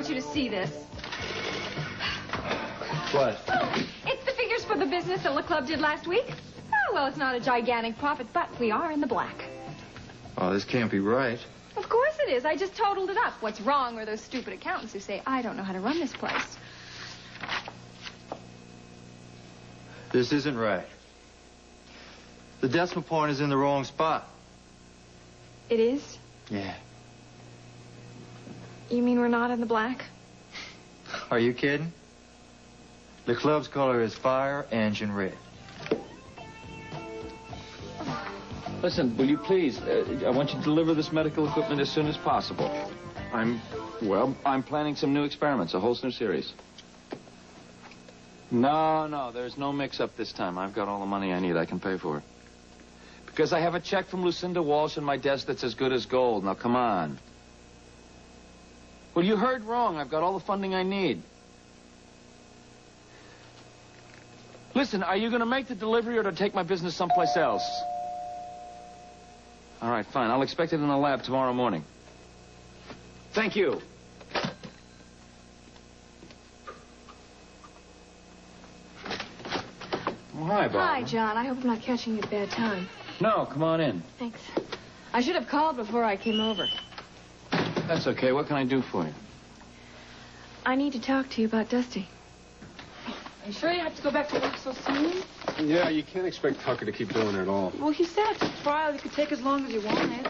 want you to see this. What? It's the figures for the business that the club did last week. Oh, well, it's not a gigantic profit, but we are in the black. Oh, this can't be right. Of course it is. I just totaled it up. What's wrong are those stupid accountants who say, I don't know how to run this place. This isn't right. The decimal point is in the wrong spot. It is? Yeah. You mean we're not in the black? Are you kidding? The club's color is fire engine red. Listen, will you please, I want you to deliver this medical equipment as soon as possible. I'm planning some new experiments, a whole new series. No, there's no mix-up this time. I've got all the money I need. I can pay for it. Because I have a check from Lucinda Walsh on my desk that's as good as gold. Now, come on. Well, you heard wrong. I've got all the funding I need. Listen, are you going to make the delivery or to take my business someplace else? All right, fine. I'll expect it in the lab tomorrow morning. Thank you. Oh, hi, Bob. Hi, John. I hope I'm not catching you at a bad time. No, come on in. Thanks. I should have called before I came over. That's okay. What can I do for you? I need to talk to you about Dusty. Are you sure you have to go back to work so soon? Yeah, you can't expect Tucker to keep doing it all. Well, he said it's a trial. It could take as long as you wanted.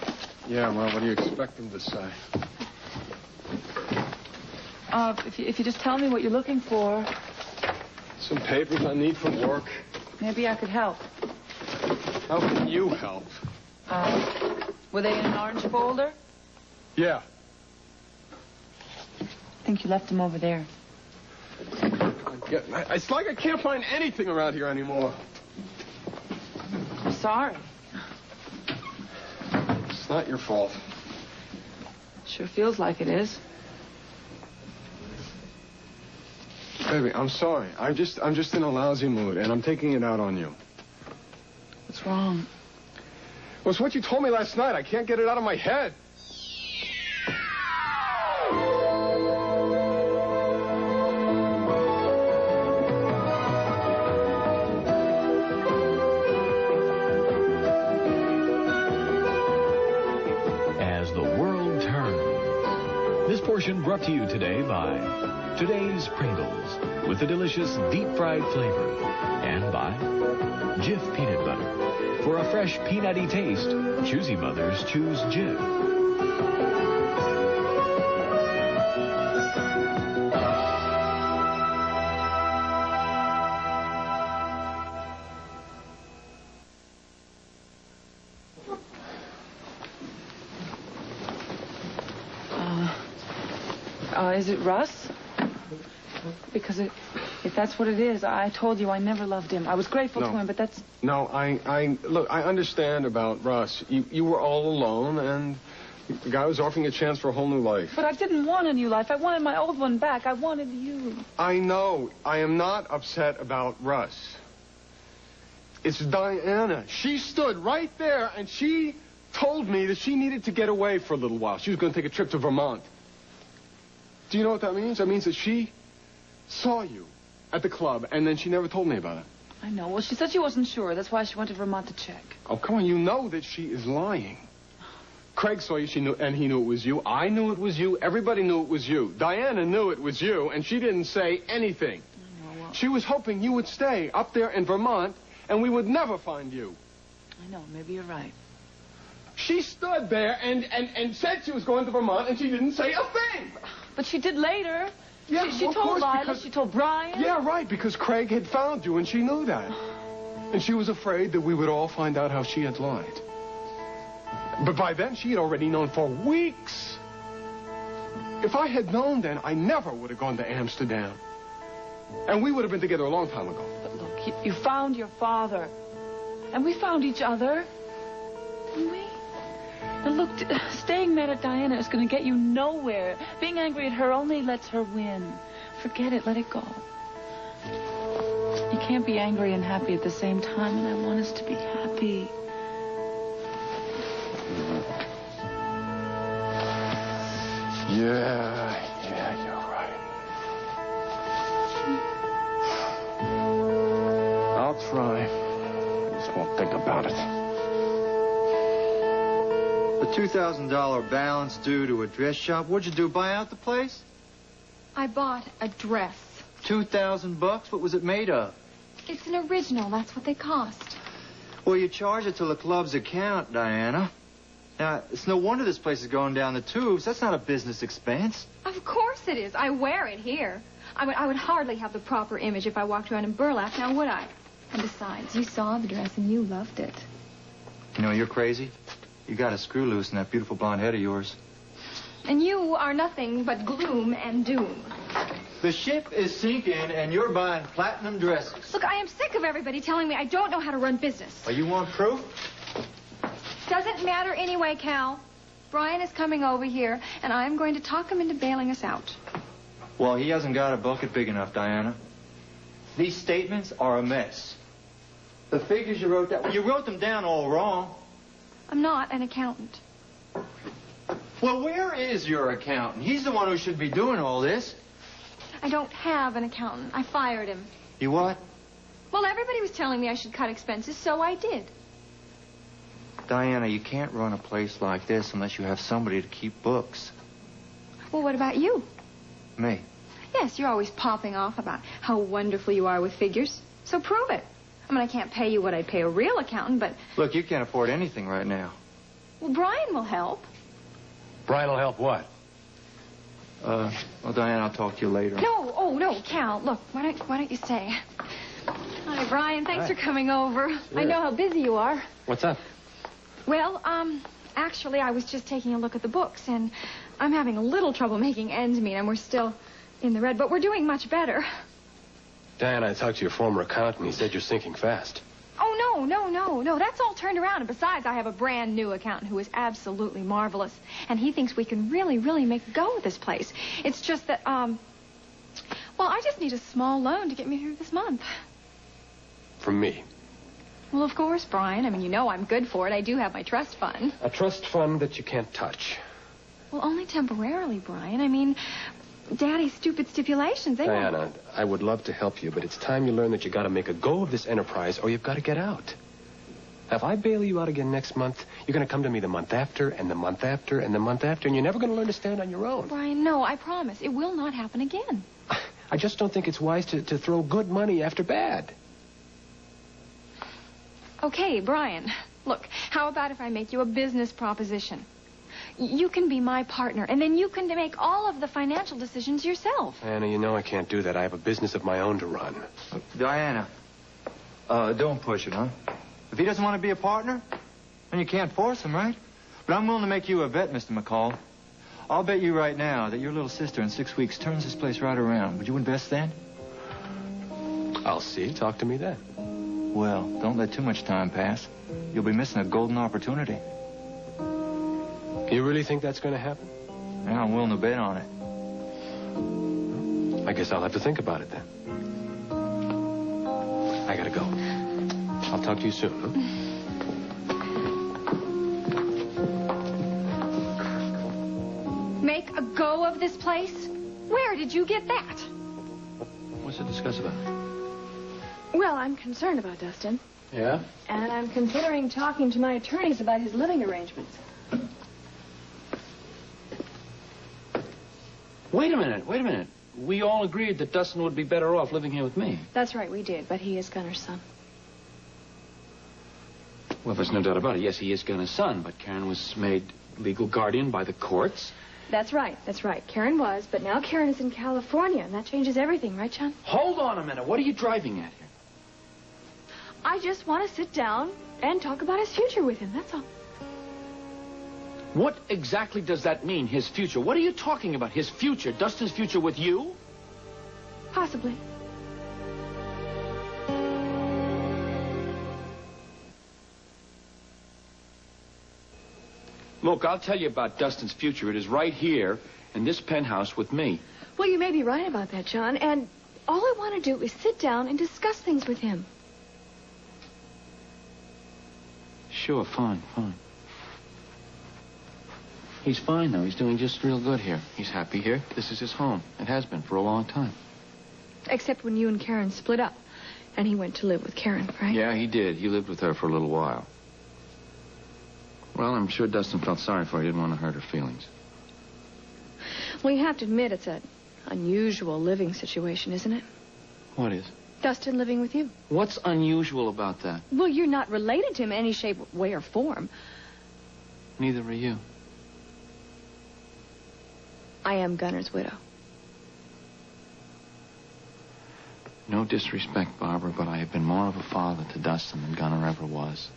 Yeah, well, what do you expect him to say? If you just tell me what you're looking for, Some papers I need from work. maybe I could help. How can you help? Were they in an orange folder? Yeah. I think you left them over there. It's like I can't find anything around here anymore. I'm sorry. It's not your fault. Sure feels like it is. Baby, I'm sorry. I'm just in a lousy mood, and I'm taking it out on you. What's wrong? Well, it's what you told me last night. I can't get it out of my head. As the world turns. This portion brought to you today by Today's Pringles with the delicious deep-fried flavor, and by Jif Peanut Butter. For a fresh peanutty taste, choosy mothers choose Jif. Is it Russ? Because if that's what it is, I told you I never loved him. I was grateful to him, but that's... No, look, I understand about Russ. You were all alone, and the guy was offering a chance for a whole new life. But I didn't want a new life. I wanted my old one back. I wanted you. I know. I am not upset about Russ. It's Diana. She stood right there, and she told me that she needed to get away for a little while. She was going to take a trip to Vermont. Do you know what that means? That means that she saw you at the club, and then she never told me about it. I know. Well, she said she wasn't sure. That's why she went to Vermont to check. Oh, come on. You know that she is lying. Craig saw you, and he knew it was you. I knew it was you. Everybody knew it was you. Diana knew it was you, and she didn't say anything. I know. Well, she was hoping you would stay up there in Vermont, and we would never find you. I know. Maybe you're right. She stood there and said she was going to Vermont, and she didn't say a thing. But she did later. Yeah, she of told course, Lila, because... she told Brian. Yeah, right, because Craig had found you, and she knew that. And she was afraid that we would all find out how she had lied. But by then, she had already known for weeks. If I had known then, I never would have gone to Amsterdam. And we would have been together a long time ago. But look, you found your father. And we found each other. Didn't we? And look, staying mad at Diana is going to get you nowhere. Being angry at her only lets her win. Forget it. Let it go. You can't be angry and happy at the same time, and I want us to be happy. Yeah, you're try. I just won't think about it. The $2,000 balance due to a dress shop. What'd you do, buy out the place? I bought a dress. $2,000 bucks? What was it made of? It's an original. That's what they cost. Well, you charge it to the club's account, Diana. Now, it's no wonder this place is going down the tubes. That's not a business expense. Of course it is. I wear it here. I would hardly have the proper image if I walked around in burlap, now would I? And besides, you saw the dress and you loved it. You know, you're crazy. You got a screw loose in that beautiful blonde head of yours. And you are nothing but gloom and doom. The ship is sinking, and you're buying platinum dresses. Look, I am sick of everybody telling me I don't know how to run business. Oh, you want proof? Doesn't matter anyway, Cal. Brian is coming over here, and I'm going to talk him into bailing us out. Well, he hasn't got a bucket big enough, Diana. These statements are a mess. The figures you wrote down, well, you wrote them down all wrong. I'm not an accountant. Well, where is your accountant? He's the one who should be doing all this. I don't have an accountant. I fired him. You what? Well, everybody was telling me I should cut expenses, so I did. Diana, you can't run a place like this unless you have somebody to keep books. Well, what about you? Me? Yes, you're always popping off about how wonderful you are with figures. So prove it. I mean, I can't pay you what I'd pay a real accountant, but... Look, you can't afford anything right now. Well, Brian will help. Brian will help what? Well, Diana, I'll talk to you later. No, oh, no, Cal, look, why don't you say? Hi, Brian, thanks for coming over. I know how busy you are. What's up? Well, actually, I was just taking a look at the books, and I'm having a little trouble making ends meet, and we're still in the red, but we're doing much better. Diana, I talked to your former accountant. He said you're sinking fast. Oh, no. That's all turned around. And besides, I have a brand new accountant who is absolutely marvelous. And he thinks we can really, really make a go of this place. It's just that, well, I just need a small loan to get me through this month. From me? Well, of course, Brian. I mean, you know I'm good for it. I do have my trust fund. A trust fund that you can't touch. Well, only temporarily, Brian. I mean, Daddy's stupid stipulations, they won't... Diana, I would love to help you, but it's time you learn that you got to make a go of this enterprise or you've got to get out. Now, if I bail you out again next month, you're going to come to me the month after and the month after and the month after, and you're never going to learn to stand on your own. Brian, no, I promise. It will not happen again. I just don't think it's wise to throw good money after bad. Okay, Brian, look, how about if I make you a business proposition? You can be my partner, and then you can make all of the financial decisions yourself. Diana, you know I can't do that. I have a business of my own to run. Diana, don't push it, huh? If he doesn't want to be a partner, then you can't force him, right? But I'm willing to make you a bet, Mr. McCall. I'll bet you right now that your little sister in 6 weeks turns this place right around. Would you invest then? I'll see. Talk to me then. Well, don't let too much time pass. You'll be missing a golden opportunity. You really think that's going to happen? Yeah, I'm willing to bet on it. I guess I'll have to think about it then. I gotta go. I'll talk to you soon, huh? Make a go of this place? Where did you get that? What's to discuss about? Well, I'm concerned about Dustin. Yeah? And I'm considering talking to my attorneys about his living arrangements. Wait a minute. We all agreed that Dustin would be better off living here with me. That's right, we did, but he is Gunner's son. Well, there's no doubt about it. Yes, he is Gunner's son, but Karen was made legal guardian by the courts. That's right. Karen was, but now Karen is in California, and that changes everything, right, John? Hold on a minute. What are you driving at here? I just want to sit down and talk about his future with him, that's all. What exactly does that mean, his future? What are you talking about, his future? Dustin's future with you? Possibly. Look, I'll tell you about Dustin's future. It is right here in this penthouse with me. Well, you may be right about that, John, and all I want to do is sit down and discuss things with him. Sure, fine. He's fine, though. He's doing just real good here. He's happy here. This is his home. It has been for a long time. Except when you and Karen split up. And he went to live with Karen, right? Yeah, he did. He lived with her for a little while. Well, I'm sure Dustin felt sorry for her. He didn't want to hurt her feelings. Well, you have to admit it's an unusual living situation, isn't it? What is? Dustin living with you. What's unusual about that? Well, you're not related to him in any shape, way, or form. Neither are you. I am Gunner's widow. No disrespect, Barbara, but I have been more of a father to Dustin than Gunner ever was.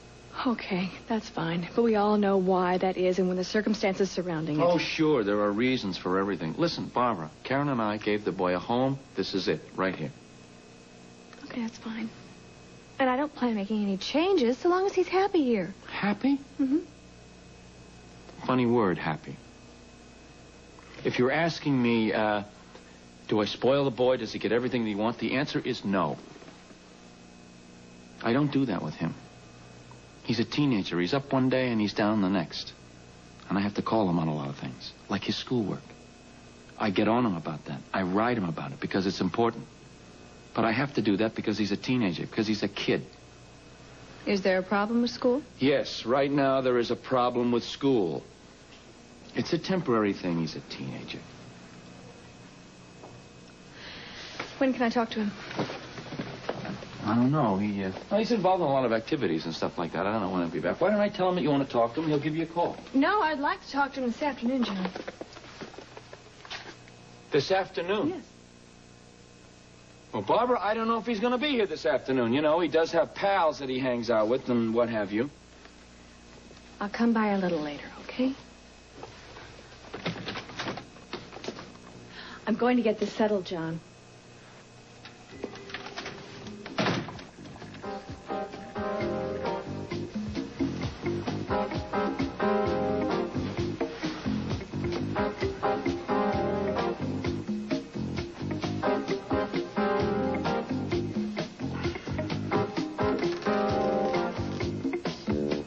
Okay, that's fine. But we all know why that is and when the circumstances surrounding it. Oh, sure, there are reasons for everything. Listen, Barbara, Karen and I gave the boy a home. This is it, right here. Okay, that's fine. And I don't plan on making any changes so long as he's happy here. Happy? Mm-hmm. Funny word, happy. If you're asking me, do I spoil the boy? Does he get everything that he wants? The answer is no. I don't do that with him. He's a teenager. He's up one day and he's down the next. And I have to call him on a lot of things, like his schoolwork. I get on him about that. I write him about it because it's important. But I have to do that because he's a teenager, because he's a kid. Is there a problem with school? Yes, right now there is a problem with school. It's a temporary thing. He's a teenager. When can I talk to him? I don't know. He's involved in a lot of activities and stuff like that. I don't know when he'll be back. Why don't I tell him that you want to talk to him? He'll give you a call. No, I'd like to talk to him this afternoon, John. This afternoon? Yes. Well, Barbara, I don't know if he's going to be here this afternoon. You know, he does have pals that he hangs out with and what have you. I'll come by a little later, okay? I'm going to get this settled, John.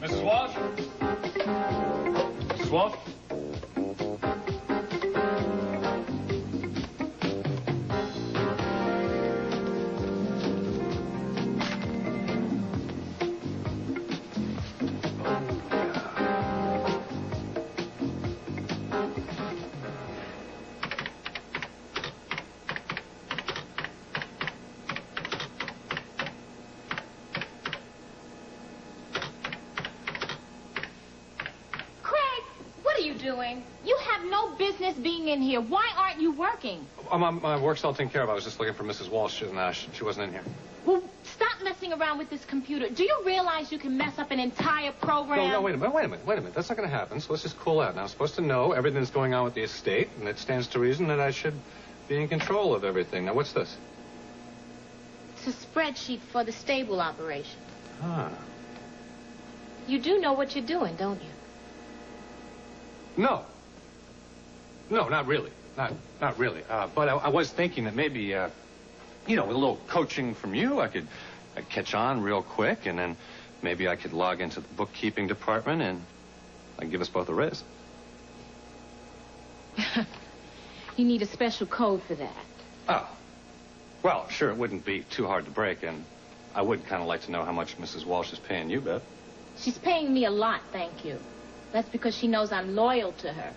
Mrs. Walsh? Mrs. Walsh? Doing? You have no business being in here. Why aren't you working? My work's all taken care of. I was just looking for Mrs. Walsh, and she wasn't in here. Well, stop messing around with this computer. Do you realize you can mess up an entire program? No, wait a minute. That's not going to happen, so let's just cool out. Now, I'm supposed to know everything that's going on with the estate, and it stands to reason that I should be in control of everything. Now, what's this? It's a spreadsheet for the stable operation. Ah. You do know what you're doing, don't you? No, not really. Not really. But I was thinking that maybe, with a little coaching from you, I'd catch on real quick, and then maybe I could log into the bookkeeping department, and I'd give us both a raise. You need a special code for that. Oh. Well, sure, it wouldn't be too hard to break, and I would kind of like to know how much Mrs. Walsh is paying you, Beth. She's paying me a lot, thank you. That's because she knows I'm loyal to her.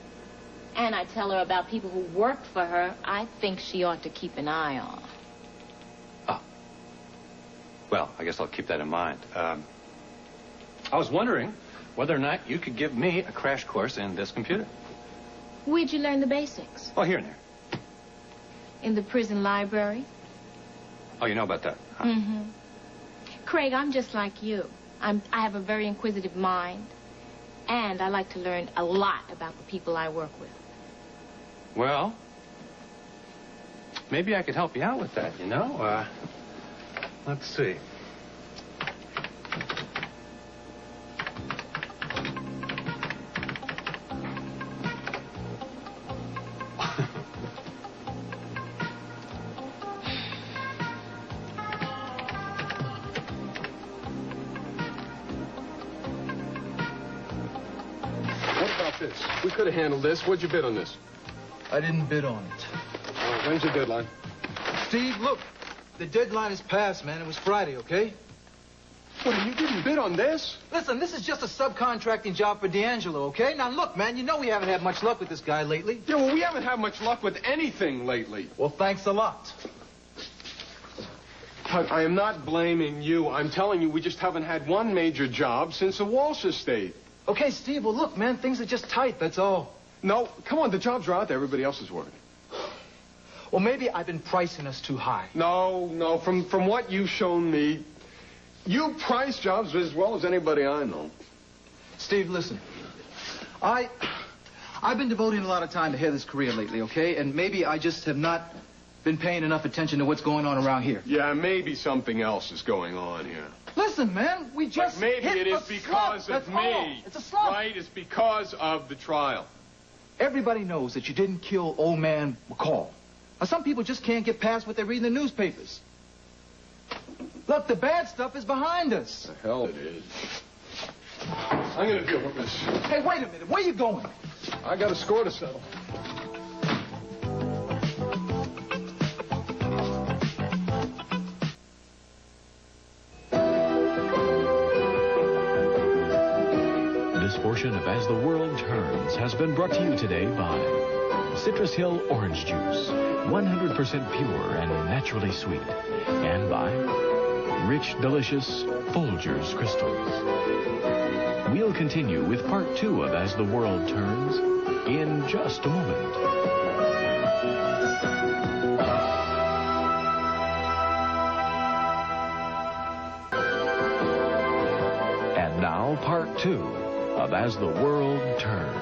And I tell her about people who work for her I think she ought to keep an eye on. Oh. Well, I guess I'll keep that in mind. I was wondering whether or not you could give me a crash course in this computer. Where'd you learn the basics? Oh, here and there. In the prison library? Oh, you know about that? Huh? Mm-hmm. Craig, I'm just like you. I have a very inquisitive mind. And I like to learn a lot about the people I work with. Well, maybe I could help you out with that, you know? Let's see. We could have handled this. What'd you bid on this? I didn't bid on it. When's your deadline? Steve, look. the deadline is passed, man. It was Friday, okay? What, you didn't bid on this? Listen, this is just a subcontracting job for D'Angelo, okay? Now, look, man, you know we haven't had much luck with this guy lately. Yeah, well, we haven't had much luck with anything lately. Well, thanks a lot. Tug, I am not blaming you. I'm telling you, we just haven't had one major job since the Walsh estate. Okay, Steve, well, look, man, things are just tight, that's all. No, come on, the jobs are out there. Everybody else is working. Well, maybe I've been pricing us too high. No, from what you've shown me, you price jobs as well as anybody I know. Steve, listen. I've been devoting a lot of time to Heather's career lately, okay? And maybe I just have not been paying enough attention to what's going on around here. Yeah, maybe something else is going on here. Listen, man, we just But maybe hit it is a because slump. of That's me. all. It's a slump. Right? It's because of the trial. Everybody knows that you didn't kill old man McCall. Now, some people just can't get past what they read in the newspapers. Look, the bad stuff is behind us. The hell it is. I'm going to deal with this. Hey, wait a minute. Where you going? I got a score to settle. This portion of As the World Turns has been brought to you today by Citrus Hill Orange Juice, 100% pure and naturally sweet, and by rich, delicious Folgers Crystals. We'll continue with part 2 of As the World Turns in just a moment. And now, part 2 of As the World Turns.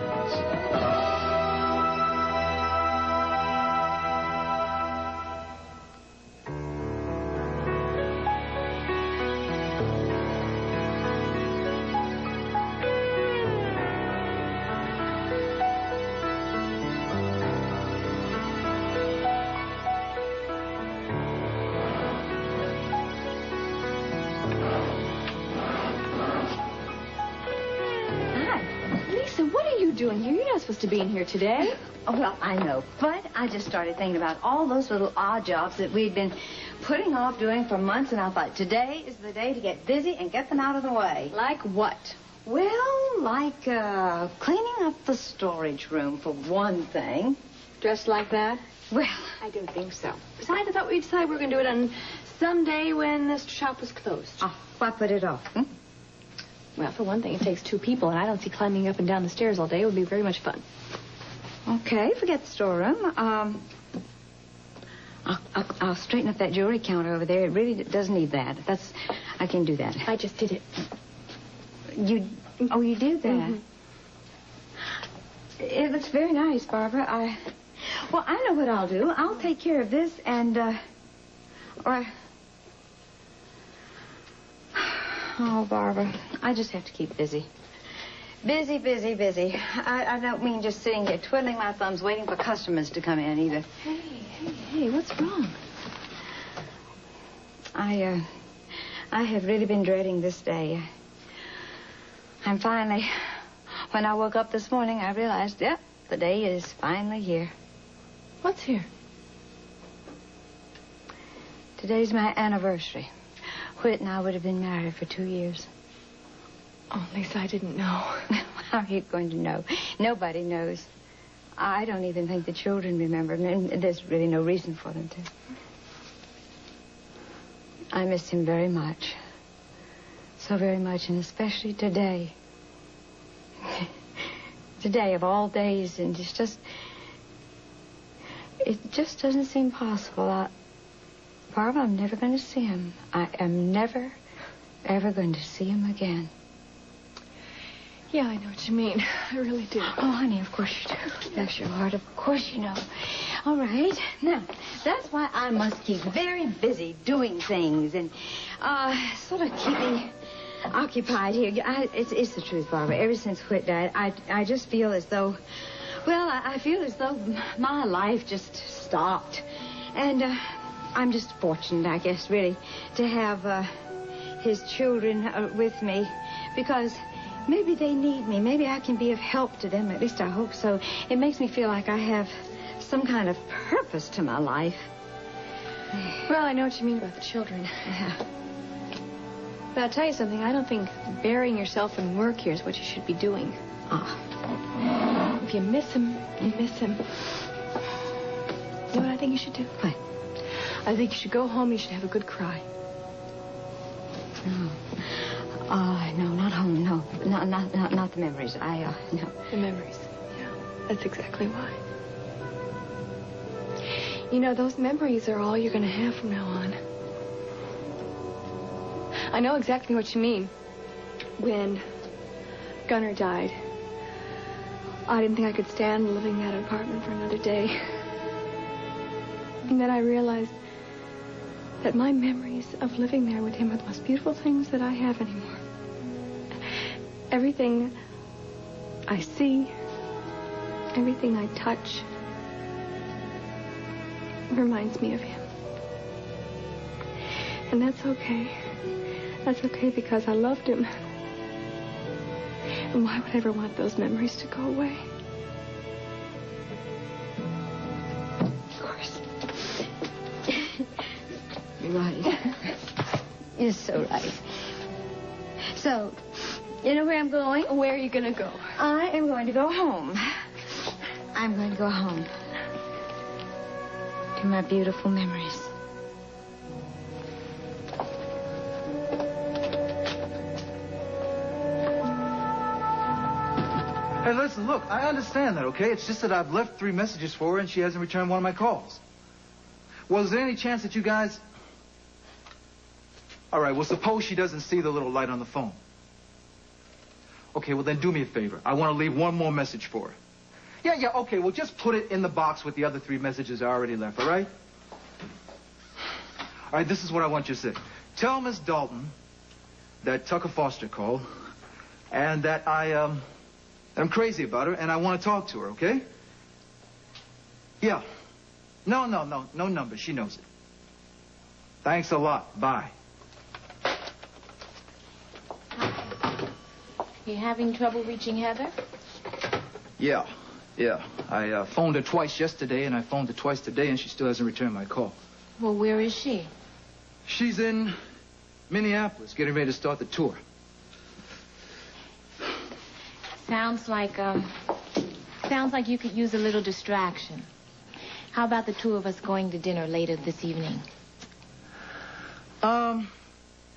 Doing here? You're not supposed to be in here today. Oh, well, I know. But I just started thinking about all those little odd jobs that we'd been putting off doing for months, and I thought today is the day to get busy and get them out of the way. Like what? Well, like cleaning up the storage room, for one thing. Dressed like that? Well, I don't think so. Besides, I thought we'd decide we were going to do it on some day when this shop was closed. Oh, why put it off? Well, for one thing, it takes 2 people, and I don't see climbing up and down the stairs all day. It would be very much fun. Okay, forget the storeroom. I'll straighten up that jewelry counter over there. It really does need that. I can do that. I just did it. You did that? Mm-hmm. It looks very nice, Barbara. Well, I know what I'll do. I'll take care of this and, Oh, Barbara, I just have to keep busy. Busy. I don't mean just sitting here twiddling my thumbs waiting for customers to come in either. Hey, what's wrong? I have really been dreading this day. And finally, when I woke up this morning, I realized, yep, the day is finally here. What's here? Today's my anniversary. Whit and I would have been married for 2 years. Oh, Lisa, I didn't know. How are you going to know? Nobody knows. I don't even think the children remember, and there's really no reason for them to. I miss him very much. So very much, and especially today. Today, of all days, and it just doesn't seem possible. Barbara, I'm never going to see him. I am never, ever going to see him again. Yeah, I know what you mean. I really do. Oh, honey, of course you do. Bless your heart, of course you know. All right. Now, that's why I must keep very busy doing things and sort of keeping occupied here. It's the truth, Barbara. Ever since Whit died, I just feel as though, well, I feel as though my life just stopped. And I'm just fortunate, I guess, really, to have his children with me, because maybe they need me. Maybe I can be of help to them. At least I hope so. It makes me feel like I have some kind of purpose to my life. Well, I know what you mean about the children. Yeah. But I'll tell you something. I don't think burying yourself in work here is what you should be doing. If you miss him, you miss him. You know what I think you should do? What? I think you should go home. You should have a good cry. No. No, not home. No, not the memories. No. The memories. Yeah, that's exactly why. You know, those memories are all you're going to have from now on. I know exactly what you mean. When Gunnar died, I didn't think I could stand living in that apartment for another day. And then I realized that my memories of living there with him are the most beautiful things that I have anymore. Everything I see, everything I touch, reminds me of him. And that's okay. That's okay because I loved him. And why would I ever want those memories to go away? Of course. You're right. You're so right. So, you know where I'm going? Where are you going to go? I am going to go home. I'm going to go home. To my beautiful memories. Hey, listen, look, I understand that, okay? It's just that I've left 3 messages for her and she hasn't returned one of my calls. Well, is there any chance that you guys... All right, well, suppose she doesn't see the little light on the phone. Okay, well, then do me a favor. I want to leave one more message for her. Yeah, okay, well, just put it in the box with the other 3 messages I already left, all right? All right, this is what I want you to say. Tell Miss Dalton that Tucker Foster called and that I'm crazy about her and I want to talk to her, okay? Yeah. No number. She knows it. Thanks a lot. Bye. You having trouble reaching Heather? Yeah. I phoned her twice yesterday, and I phoned her twice today, and she still hasn't returned my call. Well, where is she? She's in Minneapolis, getting ready to start the tour. Sounds like you could use a little distraction. How about the 2 of us going to dinner later this evening?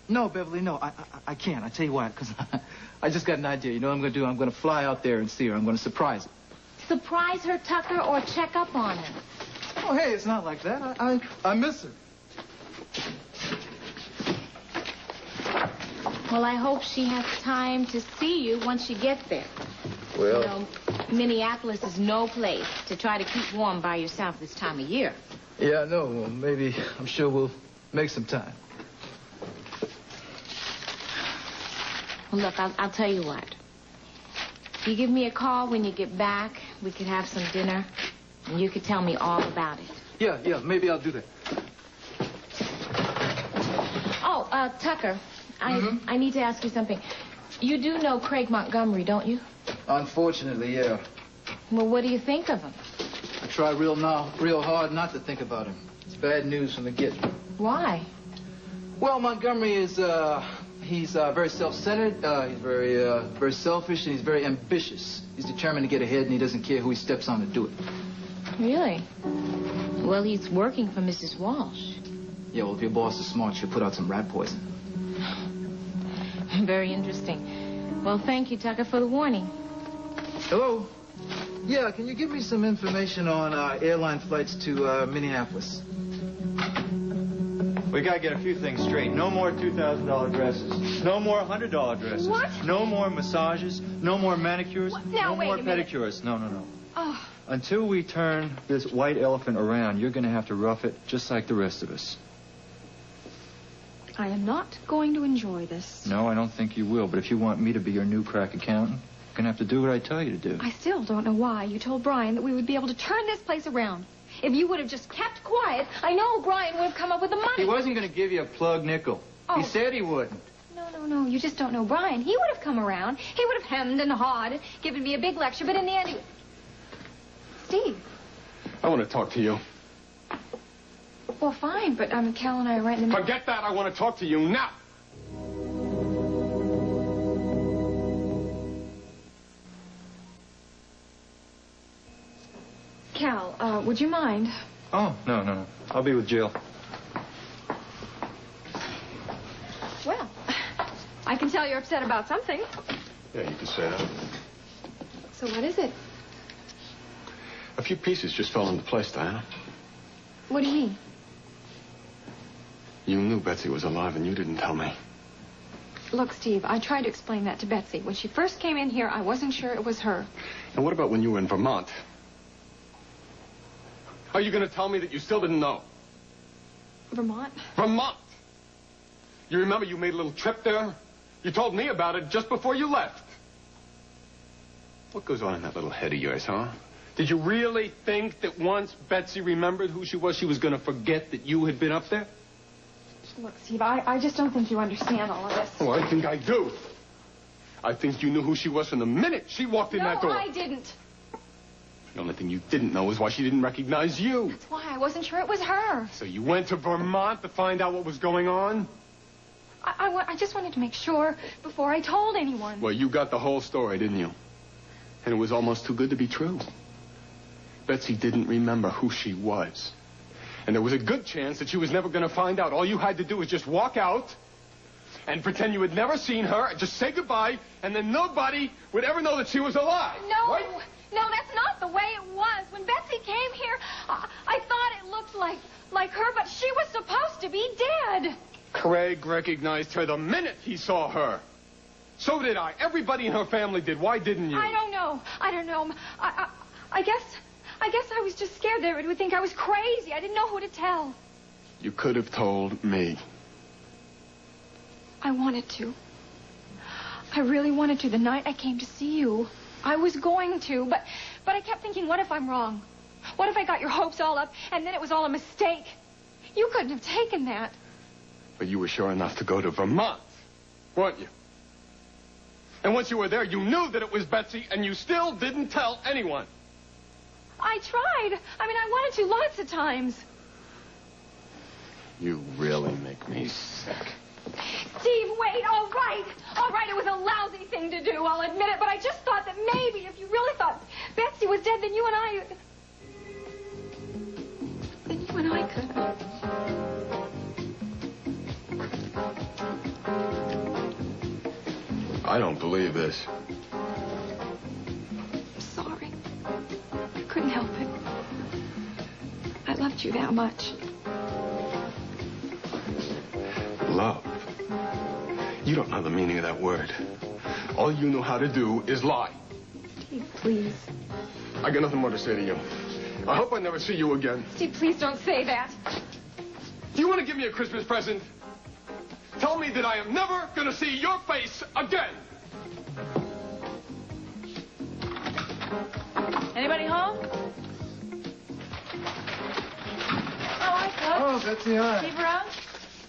No, Beverly, no. I can't. I tell you why, because I just got an idea. You know what I'm going to do? I'm going to fly out there and see her. I'm going to surprise her. Surprise her, Tucker, or check up on her? Oh, hey, it's not like that. I miss her. Well, I hope she has time to see you once you get there. Well... You know, Minneapolis is no place to try to keep warm by yourself this time of year. Yeah, I know. Well, maybe, I'm sure we'll make some time. Well, look, I'll tell you what. If you give me a call when you get back, we could have some dinner, and you could tell me all about it. Yeah, maybe I'll do that. Oh, Tucker, I need to ask you something. You do know Craig Montgomery, don't you? Unfortunately, yeah. Well, what do you think of him? I try real hard not to think about him. It's bad news from the get. Why? Well, Montgomery is, he's very self-centered, he's very selfish, and he's very ambitious. He's determined to get ahead, and he doesn't care who he steps on to do it. Really? Well, he's working for Mrs. Walsh. Yeah, well, if your boss is smart, she'll put out some rat poison. Very interesting. Well, thank you, Tucker, for the warning. Hello? Yeah, can you give me some information on airline flights to Minneapolis? We gotta get a few things straight. No more $2,000 dresses. No more $100 dresses. What? No more massages. No more manicures. What? Now, no wait more a minute. pedicures. No. Oh. Until we turn this white elephant around, you're gonna have to rough it just like the rest of us. I am not going to enjoy this. No, I don't think you will. But if you want me to be your new crack accountant, you're gonna have to do what I tell you to do. I still don't know why you told Brian that we would be able to turn this place around. If you would have just kept quiet, I know Brian would have come up with the money. He wasn't going to give you a plug nickel. Oh. He said he wouldn't. No. You just don't know Brian. He would have come around. He would have hemmed and hawed, given me a big lecture, but in the end, Steve. I want to talk to you. Well, fine, but Cal and I are right in the middle. Forget that. I want to talk to you now. Cal, would you mind? Oh, no. I'll be with Jill. Well, I can tell you're upset about something. Yeah, you can say that. So what is it? A few pieces just fell into place, Diana. What do you mean? You knew Betsy was alive and you didn't tell me. Look, Steve, I tried to explain that to Betsy. When she first came in here, I wasn't sure it was her. And what about when you were in Vermont? Are you going to tell me that you still didn't know? Vermont? Vermont! You remember you made a little trip there? You told me about it just before you left. What goes on in that little head of yours, huh? Did you really think that once Betsy remembered who she was going to forget that you had been up there? Look, Steve, I just don't think you understand all of this. Oh, I think I do. I think you knew who she was from the minute she walked in that door. No, I didn't. The only thing you didn't know is why she didn't recognize you. That's why I wasn't sure it was her. So you went to Vermont to find out what was going on? I just wanted to make sure before I told anyone. Well, you got the whole story, didn't you? And it was almost too good to be true. Betsy didn't remember who she was. And there was a good chance that she was never going to find out. All you had to do was just walk out and pretend you had never seen her, and just say goodbye, and then nobody would ever know that she was alive. No, right? no, that's not the way it was. When Betsy came here, I thought it looked like her, but she was supposed to be dead. Craig recognized her the minute he saw her. So did I. Everybody in her family did. Why didn't you? I don't know. I guess I was just scared they would think I was crazy. I didn't know who to tell. You could have told me. I wanted to. I really wanted to the night I came to see you. I was going to, but I kept thinking, what if I'm wrong? What if I got your hopes all up and then it was all a mistake? You couldn't have taken that. But you were sure enough to go to Vermont, weren't you? And once you were there, you knew that it was Betsy, and you still didn't tell anyone. I tried. I wanted to lots of times. You really make me sick. Steve, wait. All right. It was a lousy thing to do, I'll admit it, but I just thought that maybe if you really thought Betsy was dead, then you and I could. I don't believe this. I'm sorry. I couldn't help it. I loved you that much. Love. You don't know the meaning of that word. All you know how to do is lie. Steve, please. I got nothing more to say to you. I hope I never see you again. Steve, please don't say that. Do you want to give me a Christmas present? Tell me that I am never going to see your face again. Anybody home? Oh, hi, Cook. Oh, Betsy, hi. Steve around?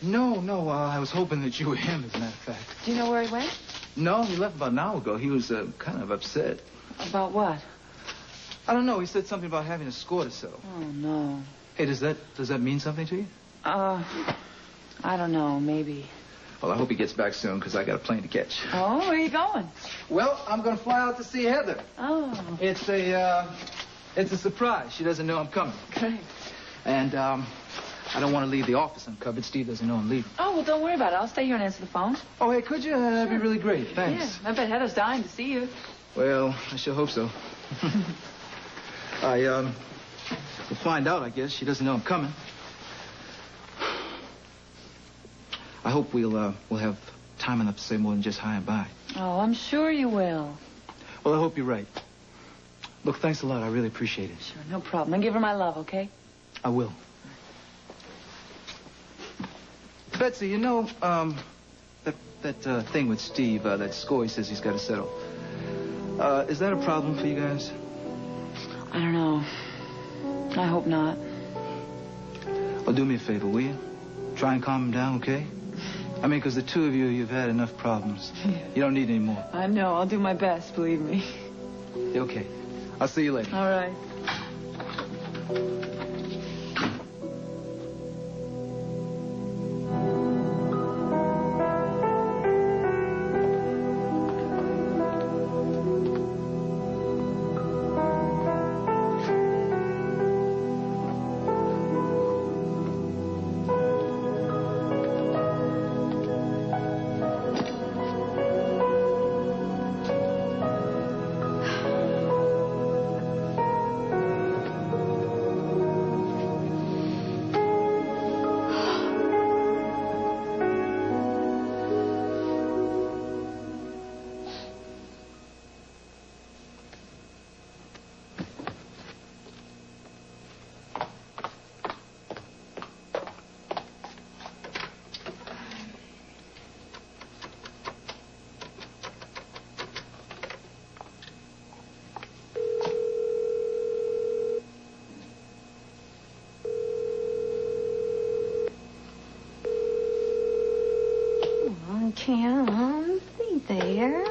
No, I was hoping that you were him, as a matter of fact. Do you know where he went? No, he left about an hour ago. He was kind of upset. About what? I don't know. He said something about having a score to settle. Oh, no. Hey, does that mean something to you? I don't know. Maybe. Well, I hope he gets back soon, because I got a plane to catch. Oh, where are you going? Well, I'm going to fly out to see Heather. Oh. It's a surprise. She doesn't know I'm coming. Great. And, I don't want to leave the office uncovered. Steve doesn't know I'm leaving. Oh, well, don't worry about it. I'll stay here and answer the phone. Oh, hey, could you? That'd be really great. Thanks. Yeah, I bet Heather's dying to see you. Well, I sure hope so. We'll find out, I guess. She doesn't know I'm coming. I hope we'll have time enough to say more than just hi and bye. Oh, I'm sure you will. Well, I hope you're right. Look, thanks a lot. I really appreciate it. Sure, no problem. And give her my love, okay? I will. Betsy, you know, that thing with Steve, that score he says he's got to settle. Is that a problem for you guys? I don't know. I hope not. Well, do me a favor, will you? Try and calm him down, okay? I mean, because the two of you, you've had enough problems. You don't need any more. I know. I'll do my best, believe me. Okay. I'll see you later. All right. can't be there.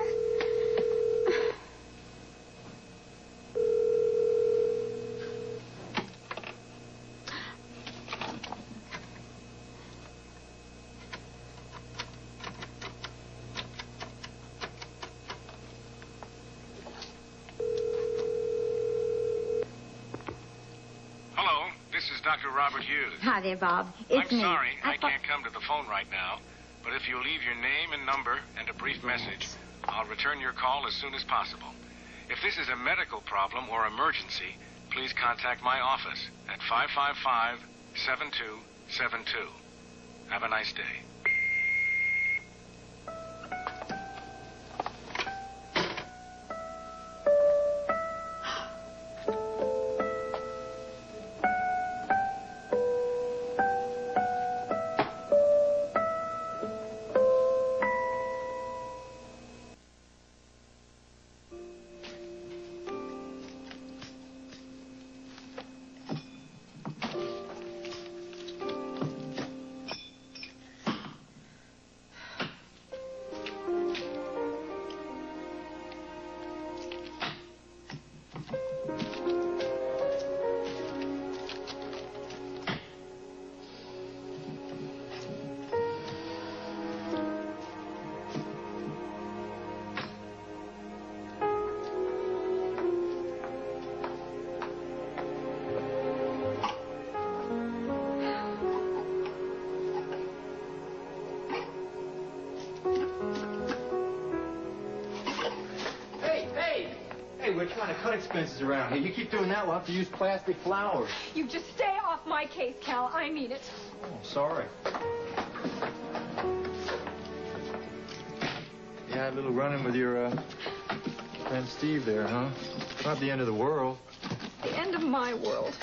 Dr. Robert Hughes. Hi there, Bob. It's I'm me. sorry, I can't come to the phone right now, but if you leave your name and number and a brief message, I'll return your call as soon as possible. If this is a medical problem or emergency, please contact my office at 555-7272. Have a nice day. We're trying to cut expenses around here. You keep doing that, we'll have to use plastic flowers. You just stay off my case, Cal. I mean it. Oh, sorry. You had a little run-in with your friend Steve there, huh? Not the end of the world. The end of my world.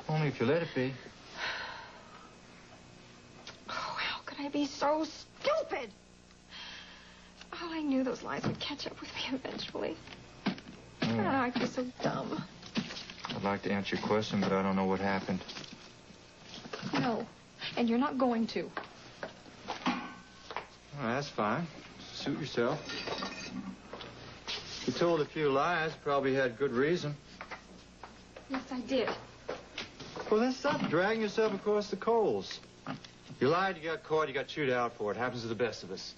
Only if you let it be. Oh, how could I be so stupid? Oh, I knew those lies would catch up with me eventually. Oh, I'd be so dumb. I'd like to answer your question, but I don't know what happened. No, and you're not going to. Well, that's fine. Suit yourself. You told a few lies, probably had good reason. Yes, I did. Well, then stop dragging yourself across the coals. You lied, you got caught, you got chewed out for it. Happens to the best of us.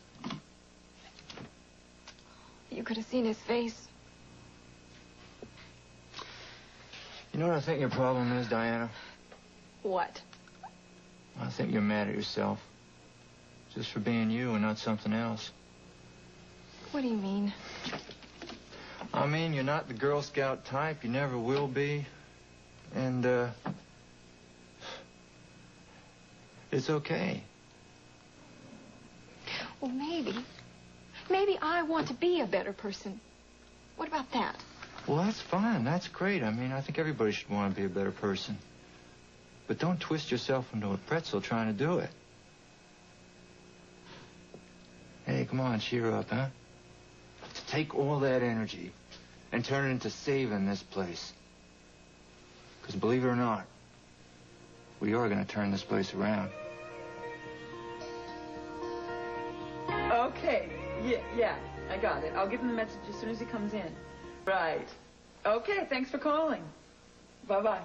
You could have seen his face. You know what I think your problem is, Diana? What? I think you're mad at yourself. Just for being you and not something else. What do you mean? I mean, you're not the Girl Scout type. You never will be. And, it's okay. Well, maybe. Maybe I want to be a better person. What about that? Well, that's fine. That's great. I mean, I think everybody should want to be a better person. But don't twist yourself into a pretzel trying to do it. Hey, come on, cheer up, huh? Take all that energy and turn it into saving this place. Because believe it or not, we are going to turn this place around. Okay. Yeah, I got it. I'll give him the message as soon as he comes in. Right. Okay, thanks for calling. Bye-bye.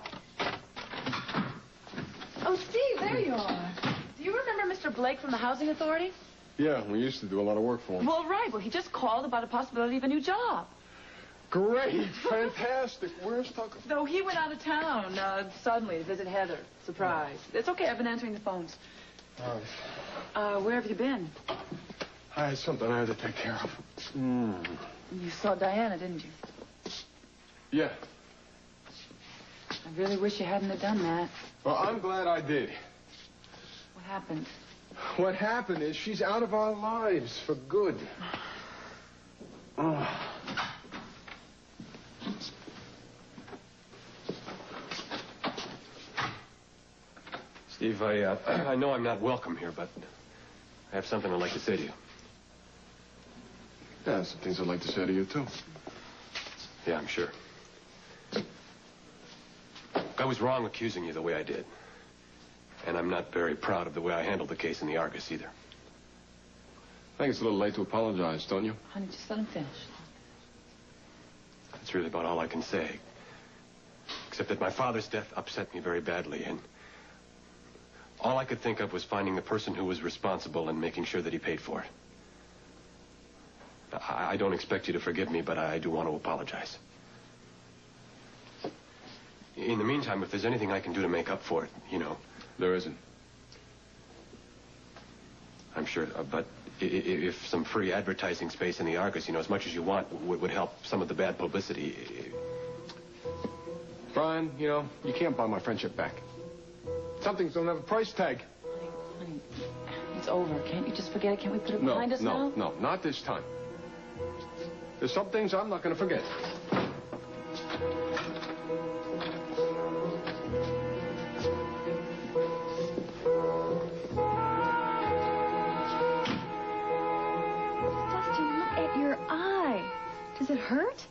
Oh, Steve, there you are. Do you remember Mr. Blake from the Housing Authority? Yeah, we used to do a lot of work for him. Well, right. Well, he just called about a possibility of a new job. Great. Fantastic. Where's Tucker? Though he went out of town suddenly to visit Heather. Surprise. It's okay. I've been answering the phones. All right. Where have you been? I had something I had to take care of. You saw Diana, didn't you? Yeah. I really wish you hadn't have done that. Well, I'm glad I did. What happened? What happened is she's out of our lives for good. Oh. Steve, I know I'm not welcome here, but I have something I'd like to say to you. Yeah, some things I'd like to say to you, too. Yeah, I'm sure. I was wrong accusing you the way I did. And I'm not very proud of the way I handled the case in the Argus, either. I think it's a little late to apologize, don't you? Honey, just let him finish. That's really about all I can say. Except that my father's death upset me very badly, and all I could think of was finding the person who was responsible and making sure that he paid for it. I don't expect you to forgive me, but I do want to apologize. In the meantime, if there's anything I can do to make up for it, you know. There isn't. I'm sure, but if some free advertising space in the Argus, you know, as much as you want, would help some of the bad publicity. Brian, you know, you can't buy my friendship back. Some things don't have a price tag. Honey, it's over. Can't you just forget it? Can't we put it behind us now? No, not this time. There's some things I'm not going to forget. Dustin, look at your eye. Does it hurt?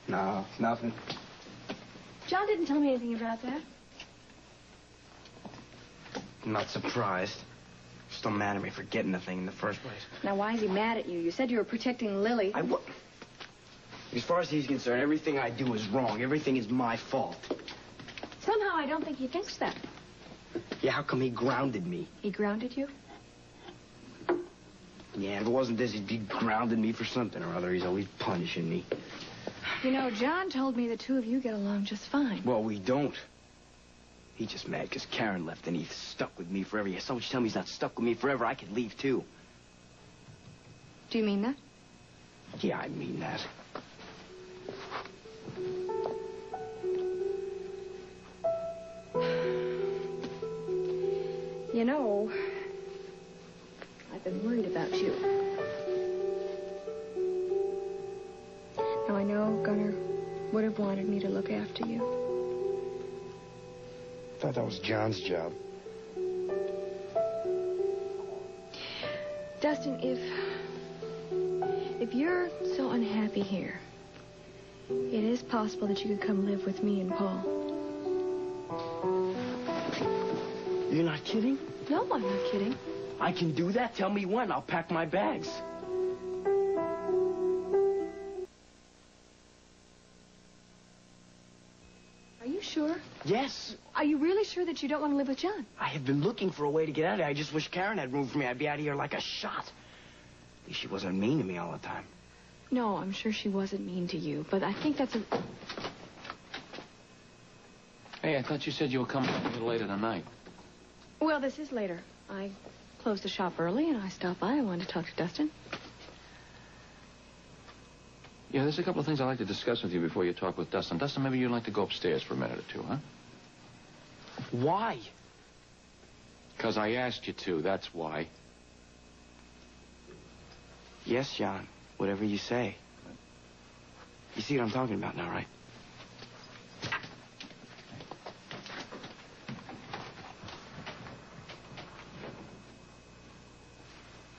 No, nothing. John didn't tell me anything about that. I'm not surprised. Still mad at me for getting the thing in the first place. Now, why is he mad at you? You said you were protecting Lily. As far as he's concerned, everything I do is wrong. Everything is my fault. Somehow I don't think he thinks that. Yeah, how come he grounded me? He grounded you? Yeah, if it wasn't this, he'd be grounded me for something or other. He's always punishing me. You know, John told me the two of you get along just fine. Well, we don't. He's just mad because Karen left and he's stuck with me forever. So much tell me he's not stuck with me forever. I could leave, too. Do you mean that? Yeah, I mean that. You know, I've been worried about you. Now, I know Gunnar would have wanted me to look after you. I thought that was John's job. Dustin, if you're so unhappy here, it is possible that you could come live with me and Paul. You're not kidding? No, I'm not kidding. I can do that? Tell me when. I'll pack my bags. Are you sure? Yes. Are you really sure that you don't want to live with John? I have been looking for a way to get out of here. I just wish Karen had room for me. I'd be out of here like a shot. At least she wasn't mean to me all the time. No, I'm sure she wasn't mean to you, but I think that's a... Hey, I thought you said you were coming a little later tonight. Well, this is later. I closed the shop early, and I stopped by. I wanted to talk to Dustin. Yeah, there's a couple of things I'd like to discuss with you before you talk with Dustin. Dustin, maybe you'd like to go upstairs for a minute or two, huh? Why? Because I asked you to, that's why. Yes, John. Whatever you say. You see what I'm talking about now, right?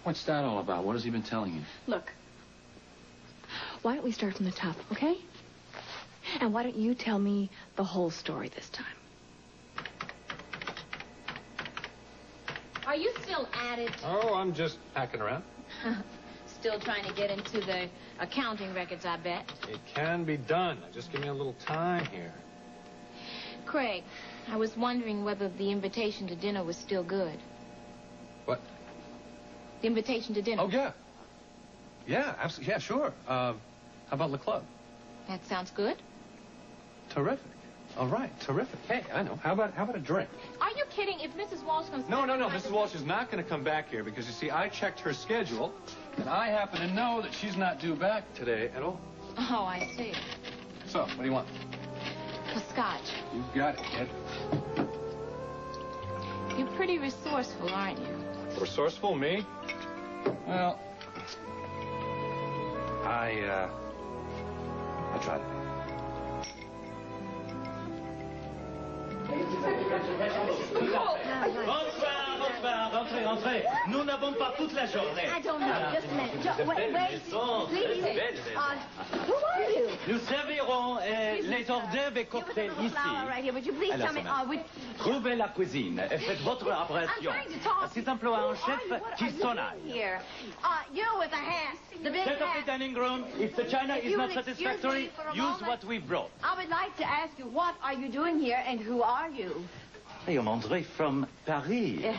What's that all about? What has he been telling you? Look, why don't we start from the top, okay? And why don't you tell me the whole story this time? Are you still at it? Oh, I'm just hacking around. Still trying to get into the accounting records, I bet. It can be done. Just give me a little time here. Craig, I was wondering whether the invitation to dinner was still good. What? The invitation to dinner. Oh, yeah. Yeah, absolutely. Yeah, sure. How about the club? That sounds good. Terrific. All right, terrific. Hey, I know. How about a drink? Are you kidding? If Mrs. Walsh comes No. back... Mrs. Walsh is not going to come back here because, you see, I checked her schedule, and I happen to know that she's not due back today at all. Oh, I see. So, what do you want? A scotch. You got it, kid. You're pretty resourceful, aren't you? Resourceful, me? Well, I tried it. ben, rentrez, rentrez. Nous n'avons pas toute la journée. I don't know. Just a minute. Wait, please. Who are you? Nous servirons les hors d'œuvre et cocktails ici. Right here. Would you please tell me? Trouvez la cuisine et faites votre apparition. C'est un ploie en chef qui sonne. Here. You with a hat. The big Set up the hat. dining room. If the china is not satisfactory, use what we brought. I would like to ask you, what are you doing here and who are you? I am André from Paris. Yeah.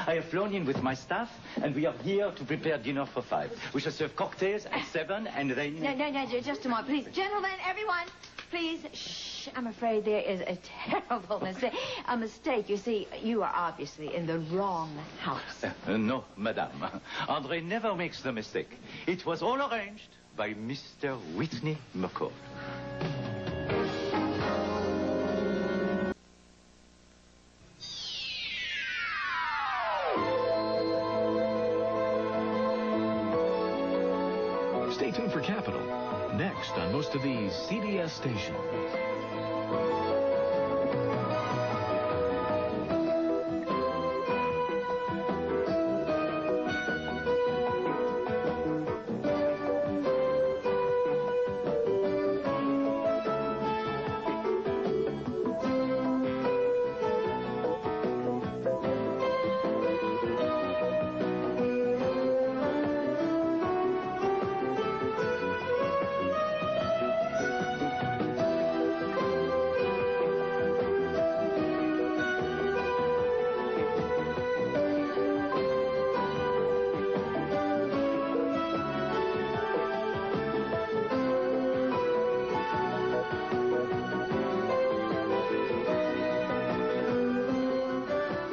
I have flown in with my staff, and we are here to prepare dinner for 5. We shall serve cocktails at 7, and then... No, just a moment, please. Gentlemen, everyone, please, shh. I'm afraid there is a terrible mistake. A mistake. You see, you are obviously in the wrong house. No, madame. André never makes the mistake. It was all arranged by Mr. Whitney McCall. Stay tuned for Capital, next on most of these CBS stations.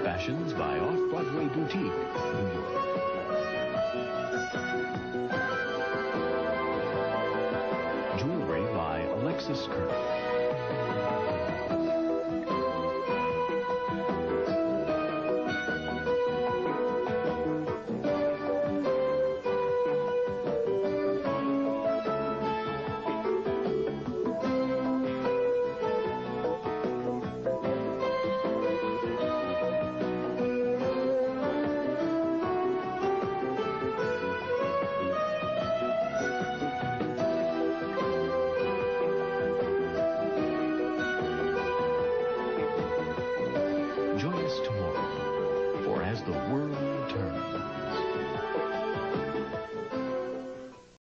Fashions by Off-Broadway Boutique, New York. Jewelry by Alexis Kirk. Join us tomorrow for As the World